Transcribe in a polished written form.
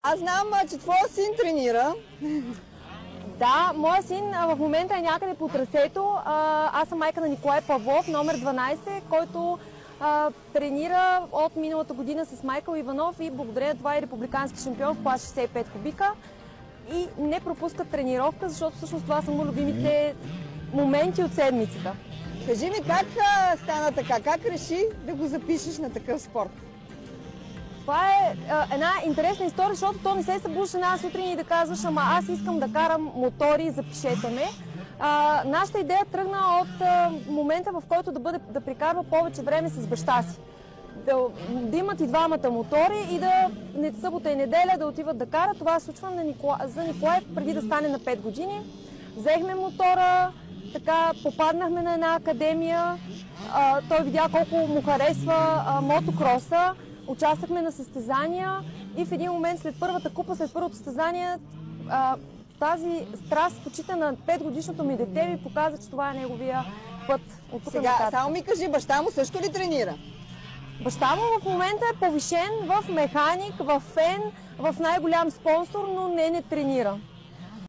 Аз знам, че твоя син тренира. Да, моя син в момента е някъде по трасето. Аз съм майка на Николай Павлов, номер 12, който тренира от миналата година с Майкъл Иванов и благодарение на това е републикански шампион в клас 65 кубика. И не пропуска тренировка, защото всъщност това са му любимите моменти от седмицата. Кажи ми, как стана така? Как реши да го запишеш на такъв спорт? Това е една интересна история, защото то не се събуждаш една сутрин и да казваш, ама аз искам да карам мотори, запишете ме. Нашата идея тръгна от момента, в който да прекарва повече време с баща си. Да имат и двамата мотори и да събота и неделя да отиват да карат. Това се случва за Николай преди да стане на 5 години. Взехме мотора, така попаднахме на една академия. Той видя колко му харесва мотокроса. Участвахме на състезания и в един момент след първата купа, след първото състезание, тази страст в очите на 5-годишното ми дете ми показа, че това е неговия път от тук сега, нататък. само ми кажи, баща му също ли тренира? Баща му в момента е повишен в механик, в фен, в най-голям спонсор, но не тренира.